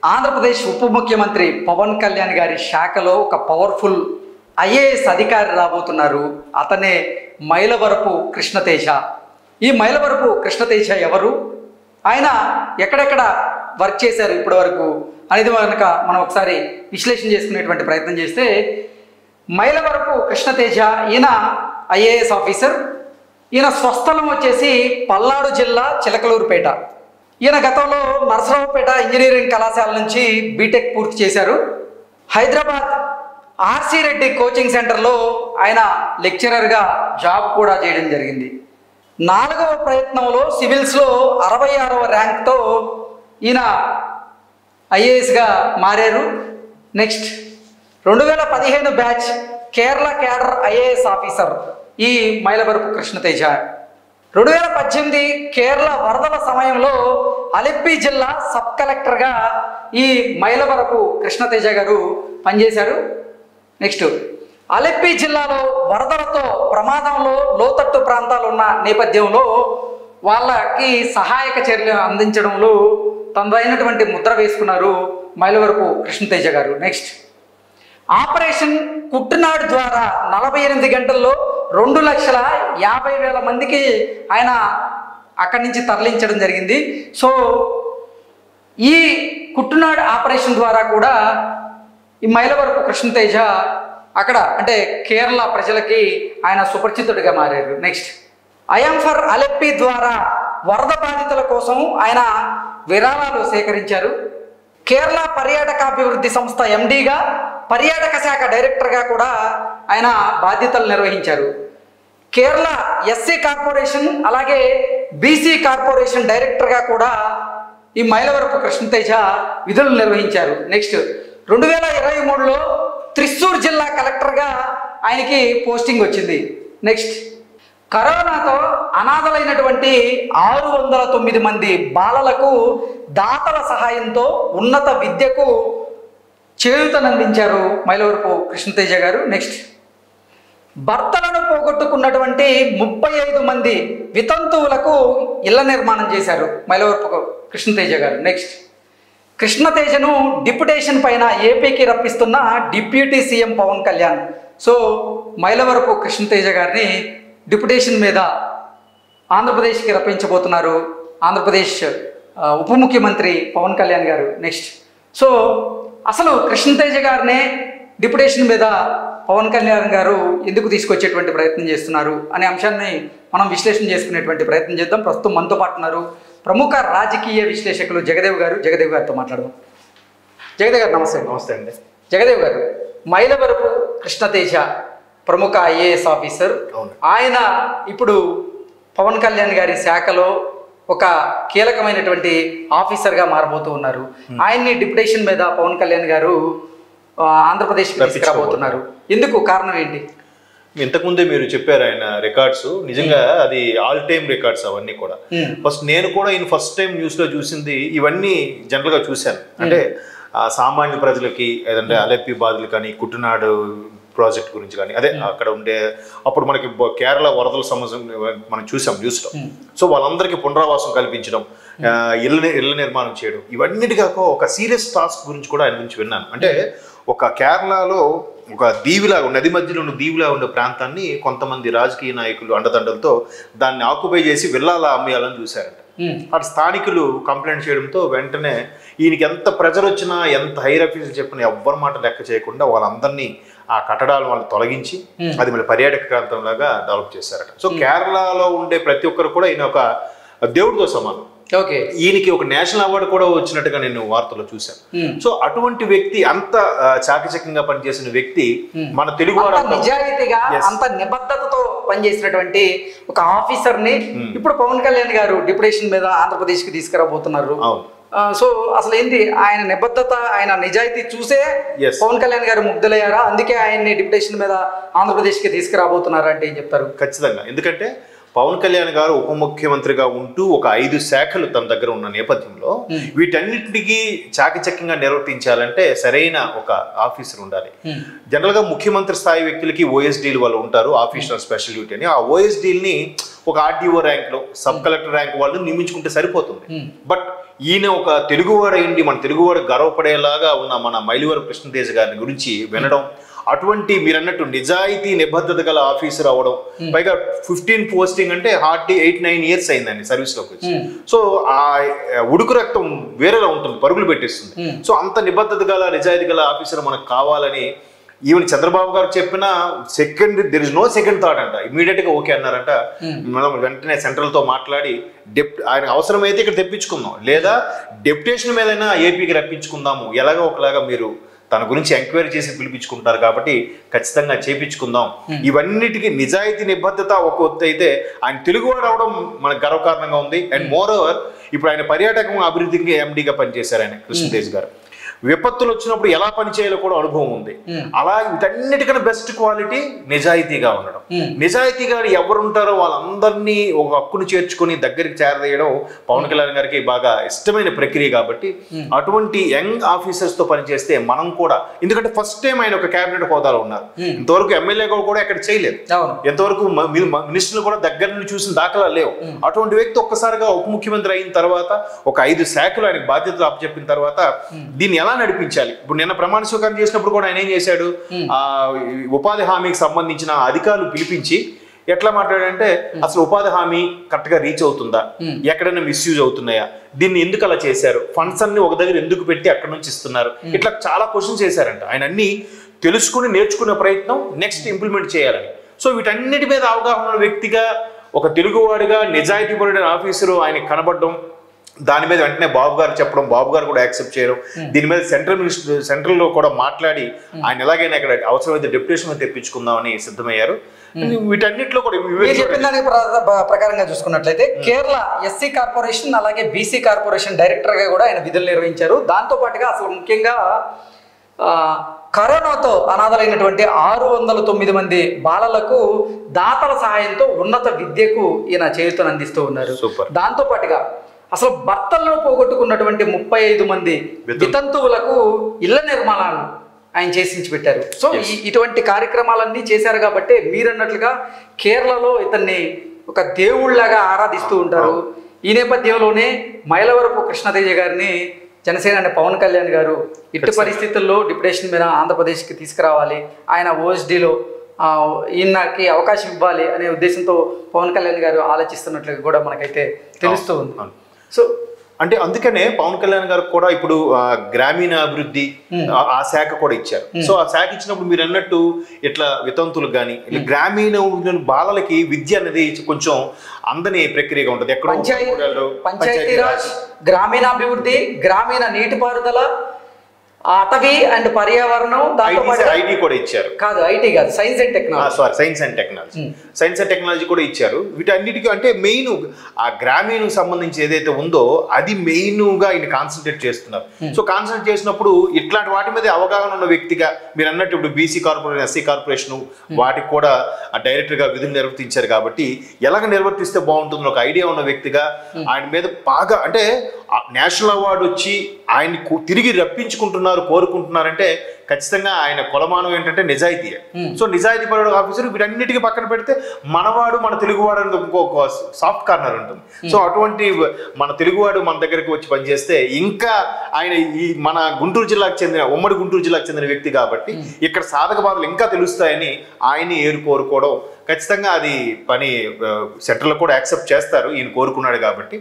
ఆంధ్రప్రదేశ్ ఉప ముఖ్యమంత్రి పవన్ కళ్యాణ్ గారి శాఖలో ఒక పవర్ఫుల్ ఐఏఎస్ అధికారి రాబోతున్నారు. అతనే మైలవరపు కృష్ణతేజ. ఈ మైలవరపు కృష్ణతేజ ఎవరు, ఆయన ఎక్కడెక్కడ వర్క్ చేశారు ఇప్పటి వరకు అనేది కనుక మనం ఒకసారి విశ్లేషణ చేసుకునేటువంటి ప్రయత్నం చేస్తే, మైలవరపు కృష్ణతేజ ఈయన ఐఏఎస్ ఆఫీసర్. ఈయన స్వస్థలం వచ్చేసి పల్నాడు జిల్లా చిలకలూరుపేట. ఈయన గతంలో నరసరావుపేట ఇంజనీరింగ్ కళాశాల నుంచి బీటెక్ పూర్తి చేశారు. హైదరాబాద్ ఆర్సీ రెడ్డి కోచింగ్ సెంటర్లో ఆయన లెక్చరర్గా జాబ్ కూడా చేయడం జరిగింది. 4వ ప్రయత్నంలో సివిల్స్లో 66వ ర్యాంక్తో ఈయన ఐఏఎస్గా మారారు. Next 2015 batch Kerala cadre IAS officer ఈ మైలవరపు కృష్ణతేజ. 2018 కేరళ వరదల సమయంలో అలెప్పి జిల్లా సబ్ కలెక్టర్గా ఈ మైలవరపు కృష్ణతేజ గారు పనిచేశారు. నెక్స్ట్ అలెప్పి జిల్లాలో వరదలతో ప్రమాదంలో లోతట్టు ప్రాంతాలు ఉన్న నేపథ్యంలో వాళ్ళకి సహాయక చర్యలు అందించడంలో తనదైనటువంటి ముద్ర వేసుకున్నారు మైలవరపు కృష్ణతేజ గారు. నెక్స్ట్ ఆపరేషన్ కుట్టునాడు ద్వారా 48 గంటల్లో 2,50,000 మందికి ఆయన అక్కడి నుంచి తరలించడం జరిగింది. సో ఈ కుట్టునాడు ఆపరేషన్ ద్వారా కూడా ఈ మైలవరపు కృష్ణతేజ అక్కడ అంటే కేరళ ప్రజలకి ఆయన సుపరిచితుడిగా మారారు. నెక్స్ట్ ఐఎమ్ ఫర్ అలెప్పి ద్వారా వరద బాధితుల కోసం ఆయన విరాళాలు సేకరించారు. కేరళ పర్యాటకాభివృద్ధి సంస్థ ఎండీగా, పర్యాటక శాఖ డైరెక్టర్గా కూడా ఆయన బాధ్యతలు నిర్వహించారు. కేరళ ఎస్సీ కార్పొరేషన్ అలాగే బీసీ కార్పొరేషన్ డైరెక్టర్గా కూడా ఈ మైలవరపు కృష్ణతేజ విధులు నిర్వహించారు. నెక్స్ట్ 2023లో త్రిశూర్ జిల్లా కలెక్టర్గా ఆయనకి పోస్టింగ్ వచ్చింది. నెక్స్ట్ కరోనాతో అనాథలైనటువంటి 609 మంది బాలలకు దాతల సహాయంతో ఉన్నత విద్యకు చేయూతనందించారు మైలవరపు కృష్ణతేజ గారు. నెక్స్ట్ భర్తలను పోగొట్టుకున్నటువంటి 35 మంది వితంతువులకు ఇళ్ల నిర్మాణం చేశారు మైలవరపు కృష్ణతేజ గారు. నెక్స్ట్ కృష్ణతేజను డిప్యుటేషన్ పైన ఏపీకి రప్పిస్తున్న deputy CM Pawan Kalyan. So Mylavarapu Krishnateja గారిని డిప్యుటేషన్ మీద ఆంధ్రప్రదేశ్కి రప్పించబోతున్నారు ఆంధ్రప్రదేశ్ ఉప ముఖ్యమంత్రి పవన్ కళ్యాణ్ గారు. నెక్స్ట్ సో అసలు కృష్ణతేజ గారినే డిప్యుటేషన్ మీద పవన్ కళ్యాణ్ గారు ఎందుకు తీసుకొచ్చేటువంటి ప్రయత్నం చేస్తున్నారు అనే అంశాన్ని మనం విశ్లేషణ చేసుకునేటువంటి ప్రయత్నం చేద్దాం. ప్రస్తుతం మనతో పాటు ఉన్నారు ప్రముఖ రాజకీయ విశ్లేషకులు జగదేవ్ గారు. జగదేవ్ గారితో మాట్లాడదాం. జగదేవ్ గారు నమస్తే. నమస్తే అండి. జగదేవ్ గారు, మైలవరపు కృష్ణతేజ ప్రముఖ ఐఏఎస్ ఆఫీసర్. ఆయన ఇప్పుడు పవన్ కళ్యాణ్ గారి శాఖలో ఒక కీలకమైనటువంటి ఆఫీసర్గా మారబోతూ ఉన్నారు. ఆయన్ని డిప్యుటేషన్ మీద పవన్ కళ్యాణ్ గారు ఆంధ్రప్రదేశ్కి తీసుకురాబోతున్నారు. ఎందుకు, కారణం ఏంటి? ఇంతకుముందే మీరు చెప్పారు ఆయన రికార్డ్స్, నిజంగా అది ఆల్ టైమ్ రికార్డ్స్ అవన్నీ కూడా. ఫస్ట్ నేను కూడా ఈయన ఫస్ట్ టైం న్యూస్లో చూసింది ఇవన్నీ జనరల్గా చూశాను. అంటే సామాన్య ప్రజలకి ఏదంటే అలెప్పి బాధలు కానీ కుట్టునాడు ప్రాజెక్ట్ గురించి కానీ అదే అక్కడ ఉండే అప్పుడు మనకి కేరళ వరదల సమస్య మనం చూసాం న్యూస్లో. సో వాళ్ళందరికీ పునరావాసం కల్పించడం, ఇళ్ళ నిర్మాణం చేయడం, ఇవన్నిటి కాక ఒక సీరియస్ టాస్క్ గురించి కూడా ఆయన నుంచి విన్నాను. అంటే ఒక కేరళలో ఒక దీవిలా నది మధ్యలో ఉన్న దీవిలా ఉండే ప్రాంతాన్ని కొంతమంది రాజకీయ నాయకులు అండదండలతో దాన్ని ఆక్యుపై చేసి విల్లాలా అమ్మేయాలని చూశారంట. అటు స్థానికులు కంప్లైంట్ చేయడంతో వెంటనే ఈయనకి ఎంత ప్రెజర్ వచ్చినా ఎంత హైర్ ఆఫీసర్ చెప్పినా ఎవ్వరి మాట లెక్క చేయకుండా వాళ్ళందరినీ ఆ కట్టడాలు వాళ్ళు తొలగించి అది మళ్ళీ పర్యాటక ప్రాంతంలాగా డెవలప్ చేశారట. సో కేరళలో ఉండే ప్రతి ఒక్కరు కూడా ఈయన ఒక దేవుడితో సమానం. ఓకే, ఈయనకి ఒక నేషనల్ అవార్డు కూడా వచ్చినట్టుగా నేను వార్తల్లో చూశాను. సో అటువంటి వ్యక్తి, అంత చాకచక్యంగా పనిచేసిన వ్యక్తి మన తెలుగు నిజాయితీగా అంత నిబద్ధతతో పనిచేసినటువంటి ఒక ఆఫీసర్ ని ఇప్పుడు పవన్ కళ్యాణ్ గారు డిప్యుటేషన్ మీద ఆంధ్రప్రదేశ్ కి తీసుకురాబోతున్నారు. సో అసలు ఏంటి, ఆయన నిబద్ధత, ఆయన నిజాయితీ చూసే పవన్ కళ్యాణ్ గారు ముగ్ధులయ్యారా? అందుకే ఆయన్ని డిప్యుటేషన్ మీద ఆంధ్రప్రదేశ్ కి తీసుకురాబోతున్నారా అంటే ఏం చెప్తారు? ఖచ్చితంగా. ఎందుకంటే పవన్ కళ్యాణ్ గారు ఉప ముఖ్యమంత్రిగా ఉంటూ ఒక 5 శాఖలు తన దగ్గర ఉన్న నేపథ్యంలో వీటన్నిటికీ చాకచక్యంగా నిర్వర్తించాలంటే సరైన ఒక ఆఫీసర్ ఉండాలి. జనరల్గా ముఖ్యమంత్రి స్థాయి వ్యక్తులకి ఓఎస్డీలు వాళ్ళు ఉంటారు, ఆఫీసర్ స్పెషల్ డ్యూటీ అని. ఆ ఓఎస్డీల్ని ఒక ఆర్డీఓ ర్యాంక్లో, సబ్ కలెక్టర్ ర్యాంక్ వాళ్ళు నియమించుకుంటే సరిపోతుంది. బట్ ఈయన ఒక తెలుగువాడు అయింది, మన తెలుగువాడు గర్వపడేలాగా ఉన్న మన మైలవరపు కృష్ణతేజ గారిని గురించి వినడం, అటువంటి మీరు అన్నట్టు నిజాయితీ నిబద్ధత గల ఆఫీసర్ అవడం, పైగా 15 పోస్టింగ్ అంటే హార్డ్లీ 8-9 ఇయర్స్ అయిందండి సర్వీస్లోకి వచ్చి. సో ఆ ఉడుకు రక్తం వేరేలా ఉంటుంది, పరుగులు పెట్టిస్తుంది. సో అంత నిబద్ధత గల నిజాయితీ గల ఆఫీసర్ మనకు కావాలని ఈవెన్ చంద్రబాబు గారు చెప్పిన there is no second thought అంట, ఇమీడియట్ గా ఓకే అన్నారంట. మనం వెంటనే సెంట్రల్ తో మాట్లాడి ఆయన అవసరమైతే ఇక్కడ తెప్పించుకుందాం, లేదా డెప్యుటేషన్ మీదైనా ఏపీకి రప్పించుకుందాము, ఎలాగో ఒకలాగా మీరు తన గురించి ఎంక్వైరీ చేసి పిలిపించుకుంటారు కాబట్టి ఖచ్చితంగా చేపించుకుందాం. ఇవన్నిటికీ నిజాయితీ నిబద్ధత ఒక ఒత్తు అయితే, ఆయన తెలుగువాడు అవడం మనకు గర్వకారణంగా ఉంది. అండ్ మోర్ ఓవర్ ఇప్పుడు ఆయన పర్యాటకం అభివృద్ధికి ఎండీగా పనిచేశారు ఆయన కృష్ణతేజ్ గారు. విపత్తులు వచ్చినప్పుడు ఎలా పనిచేయాలో కూడా అనుభవం ఉంది. అలా వీటన్నిటికన్నా బెస్ట్ క్వాలిటీ నిజాయితీగా ఉండడం. నిజాయితీగా ఎవరుంటారో వాళ్ళందరినీ ఒక హక్కును చేర్చుకుని దగ్గరికి చేరదేయడం పవన్ కళ్యాణ్ గారికి బాగా ఇష్టమైన ప్రక్రియ కాబట్టి అటువంటి యంగ్ ఆఫీసర్స్ తో పనిచేస్తే మనం కూడా, ఎందుకంటే ఫస్ట్ టైం ఆయన ఒక కేబినెట్ హోదాలో ఉన్నారు, ఇంతవరకు ఎమ్మెల్యేగా కూడా ఎక్కడ చేయలేదు, ఎంతవరకు మినిస్టర్లు కూడా దగ్గర నుండి చూసిన దాఖలా లేవు. అటువంటి వ్యక్తి ఒక్కసారిగా ఉప ముఖ్యమంత్రి అయిన తర్వాత ఒక 5 శాఖలు ఆయనకు బాధ్యతలు అప్పచెప్పిన తర్వాత దీన్ని ఎలా నడిపించాలి. ఇప్పుడు నిన్న ప్రమాణ స్వీకారం చేసినప్పుడు కూడా ఆయన ఏం చేశాడు, ఉపాధి హామీకి సంబంధించిన అధికారులు పిలిపించి ఎట్లా మాట్లాడంటే, అసలు ఉపాధి హామీ కరెక్ట్ గా రీచ్ అవుతుందా, ఎక్కడైనా మిస్యూజ్ అవుతున్నాయా, దీన్ని ఎందుకు అలా చేశారు, ఫండ్స్ అన్ని ఒక దగ్గర ఎందుకు పెట్టి అక్కడ నుంచి ఇస్తున్నారు, ఇట్లా చాలా క్వశ్చన్స్ చేశారంట. ఆయన అన్ని తెలుసుకుని నేర్చుకునే ప్రయత్నం నెక్స్ట్ ఇంప్లిమెంట్ చేయాలని. సో వీటన్నిటి మీద అవగాహన ఉన్న వ్యక్తిగా, ఒక తెలుగువాడిగా నిజాయితీపరుడైన ఆఫీసరు ఆయన కనబడడం, దాని మీద వెంటనే బాబు గారు చెప్పడం, బాబు గారు కూడా యాక్సెప్ట్ చేయడం, దీని మీద సెంట్రల్లో కూడా మాట్లాడి ఆయన ఎలాగైనా ఇక్కడ అవసరమైతే డెప్యుటేషన్ తెప్పించుకుందామని సిద్ధమయ్యారు. వీటన్నిటిలో కూడా చెప్పిన దానికి ప్రకారంగా చూసుకున్నట్లయితే కేరళ ఎస్సీ కార్పొరేషన్ అలాగే బీసీ కార్పొరేషన్ డైరెక్టర్ గా కూడా ఆయన విధులు నిర్వహించారు. దాంతో పాటుగా అసలు ముఖ్యంగా కరోనాతో అనాథలైనటువంటి 609 మంది బాలలకు దాతల సహాయంతో ఉన్నత విద్యకు ఈయన చేయూతను అందిస్తూ ఉన్నారు. దాంతో పాటుగా అసలు భర్తలను పోగొట్టుకున్నటువంటి 35 మంది వితంతువులకు ఇళ్ల నిర్మాణాలను ఆయన చేసించి పెట్టారు. సో ఇటువంటి కార్యక్రమాలన్నీ చేశారు కాబట్టి మీరన్నట్లుగా కేరళలో ఇతన్ని ఒక దేవుళ్లాగా ఆరాధిస్తూ ఉంటారు. ఈ నేపథ్యంలోనే మైలవరపు కృష్ణతేజ గారిని జనసేన పవన్ కళ్యాణ్ గారు ఇట్టి పరిస్థితుల్లో డిప్యుటేషన్ మీద ఆంధ్రప్రదేశ్కి తీసుకురావాలి, ఆయన ఓఎస్డీలో ఈయనకి అవకాశం ఇవ్వాలి అనే ఉద్దేశంతో పవన్ కళ్యాణ్ గారు ఆలోచిస్తున్నట్లుగా కూడా మనకైతే తెలుస్తూ ఉంది. సో అంటే అందుకనే పవన్ కళ్యాణ్ గారు కూడా ఇప్పుడు గ్రామీణ అభివృద్ధి ఆ శాఖ కూడా ఇచ్చారు. సో ఆ శాఖ ఇచ్చినప్పుడు మీరు అన్నట్టు ఇట్లా వితంతులకు కానీ గ్రామీణ బాలలకి విద్య అనేది కొంచెం అందని ప్రక్రియగా ఉంటుంది. ఎక్కడ పంచాయతీరాజ్, గ్రామీణాభివృద్ధి, గ్రామీణ నీటిపారుదల, అటవీ అండ్ పర్యావరణం, ఐటీ కూడా ఇచ్చారు. కాదు ఐటీ కాదు, science and technology. Sorry, science and technology కూడా ఇచ్చారు. వీటన్నిటికీ అంటే మెయిన్ ఆ గ్రామీణకు సంబంధించి ఏదైతే ఉందో అది మెయిన్ గా ఆయన కాన్సన్ట్రేట్ చేస్తున్నారు. సో కాన్సన్ట్రేట్ చేసినప్పుడు ఇట్లాంటి వాటి మీద అవగాహన ఉన్న వ్యక్తిగా మీరు అన్నట్టు ఇప్పుడు బీసీ కార్పొరేషన్, ఎస్సీ కార్పొరేషన్ వాటికి కూడా డైరెక్టర్ గా విధులు నిర్వర్తించారు కాబట్టి ఎలాగ నిర్వర్తిస్తే బాగుంటుందో ఒక ఐడియా ఉన్న వ్యక్తిగా ఆయన మీద బాగా, అంటే నేషనల్ అవార్డు వచ్చి ఆయన్ని తిరిగి రప్పించుకుంటున్నారు, కోరుకుంటున్నారంటే ఖచ్చితంగా ఆయన కొలమానం ఏంటంటే నిజాయితీయే. సో నిజాయితీ పరుడు ఆఫీసర్ వీటన్నిటికీ పక్కన పెడితే మనవాడు మన తెలుగువాడు అని ఇంకొక సాఫ్ట్ కార్నర్ ఉంటుంది. సో అటువంటి మన తెలుగువాడు మన దగ్గరికి వచ్చి పనిచేస్తే ఇంకా ఆయన ఈ మన గుంటూరు జిల్లాకు చెందిన, ఉమ్మడి గుంటూరు జిల్లాకు చెందిన వ్యక్తి కాబట్టి ఇక్కడ సాధక బాధలు ఇంకా తెలుస్తాయని ఆయన్ని కోరుకోవడం ఖచ్చితంగా అది పని సెంటర్లో కూడా యాక్సెప్ట్ చేస్తారు, ఈయన కోరుకున్నాడు కాబట్టి.